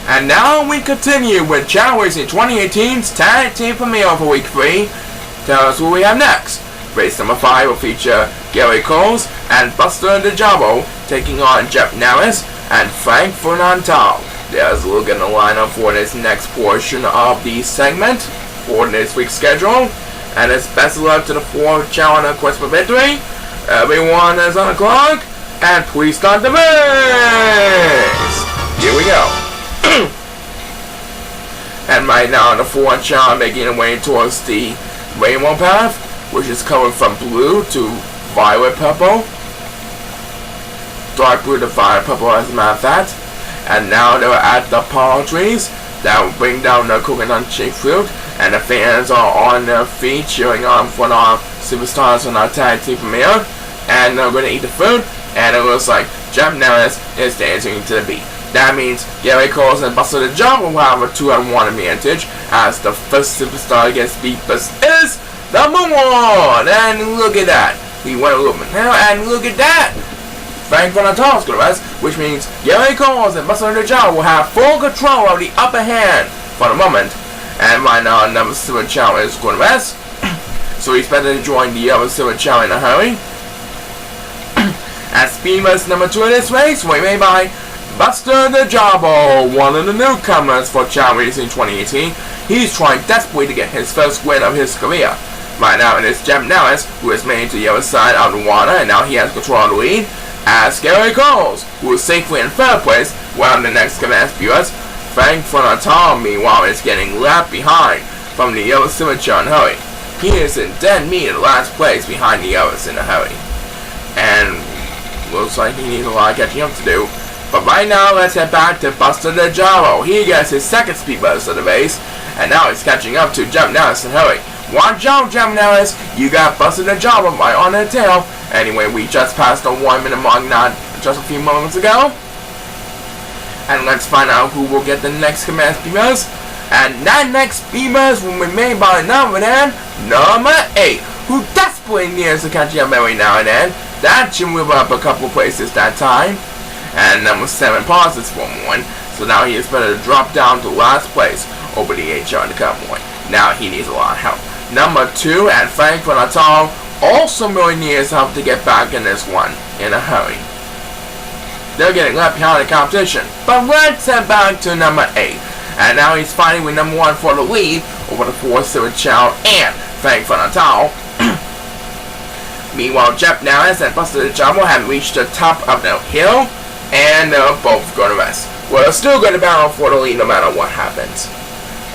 And now we continue with Chao Racing 2018's Tag Team Premiere for Week 3. Tell us what we have next. Race number 5 will feature Gary Coles and Buster Dejavo taking on Jeff Norris and Frank Fernandao. There's a look at the lineup for this next portion of the segment for this week's schedule. And it's best of luck to the 4 Chao on the quest for victory. Everyone is on the clock, and please start the race! Here we go. And right now the 4 Chao making their way towards the rainbow path, which is covered from blue to violet purple. Dark blue to violet purple as a matter of fact. And now they're at the palm trees that will bring down the coconut shaped fruit, and the fans are on their feet cheering on for our superstars on our tag team premiere. And they're going to eat the food, and it looks like Jeff Norris is dancing to the beat. That means Gary Coles and Buster Dejavo will have a 2-on-1 advantage, as the first superstar against Beepus is number 1. And look at that. We went a little bit now, and look at that. Frank Fernandao is going to rest, which means Gary Coles and Buster Dejavo will have full control of the upper hand for the moment. And right now, number 7 Chao is going to rest, so he's better to join the other 7 Chao in a hurry. As Beamer's number 2 in this race, we made by Buster Dejavo, one of the newcomers for Chao Racing 2018. He's trying desperately to get his first win of his career. Right now it is Jeff Norris who is made to the other side of the water, and now he has control of the lead. As Gary Coles, who is safely in 3rd place, while the next command viewers, Frank Fernandao, meanwhile, is getting left behind from the other 7 Chao in a hurry. He is in dead meat in last place behind the others in a hurry. And looks like he needs a lot of catching up to do. But right now, let's head back to Buster Dejavo. He gets his 2nd speed boost of the race, and now he's catching up to Jeff Norris in a hurry. Watch out, Jeff Norris. You got Buster Dejavo right on the tail. Anyway, we just passed the 1 minute mark not just a few moments ago. And let's find out who will get the next command speeders. And that next speeders will be made by number 8, who desperately needs to catch up every now and then. That should move up a couple places that time. And number 7 pauses for one, so now he is better to drop down to last place over the 8 Chao in the convoy. Now he needs a lot of help. Number 2 and Frank Fernandao also really needs help to get back in this one in a hurry. They're getting left behind the competition, but let's head back to number 8. And now he's fighting with number 1 for the lead over the 4 7 Chao and Frank Fernandao. Meanwhile, Jeff Norris and Buster Dejavo have reached the top of the hill, and they're both going to rest. Well, they're still going to battle for the lead no matter what happens.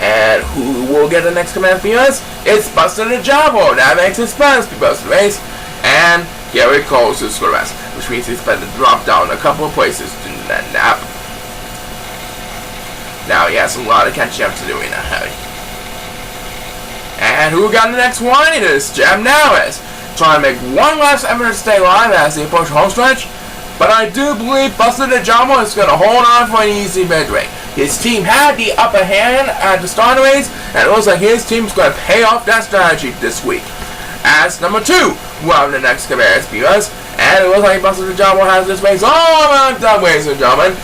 And who will get the next command speeders? It's Buster Dejavo. That makes his first speeders race. And Gary Coles is going to rest, which means he's better to drop down a couple of places to that nap. Now he has a lot of catching up to do in a hurry. And who got the next one? It is Jeff Norris, trying to make one last effort to stay alive as they approach home stretch. But I do believe Buster Dejavo is going to hold on for an easy victory. His team had the upper hand at the start of the race, and it looks like his team's going to pay off that strategy this week. As number 2, we'll have the next command speeders, and it looks like Buster Dejavo has this race all around up, ladies and gentlemen.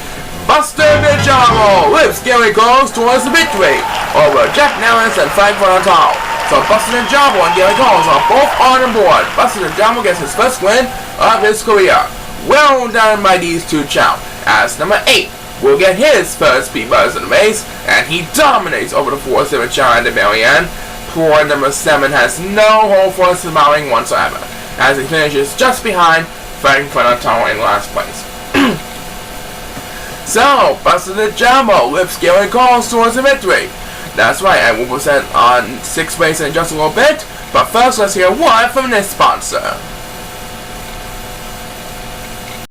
Buster Dejavo lifts Gary Coles towards the victory over Jeff Norris and Frank Fernandao. So Buster Dejavo and Gary Coles are both on board. Buster Dejavo gets his first win of his career. Well done by these 2 Chao. As number 8 will get his first speed buzz in the race, and he dominates over the 4 7 Chao at the very end. Poor number 7 has no hope for surviving whatsoever, as he finishes just behind Frank Fernandao in last place. So, Buster Dejavo lifts Gary Coles towards the victory. That's right, and we'll present on 6th race in just a little bit, but first let's hear a word from this sponsor.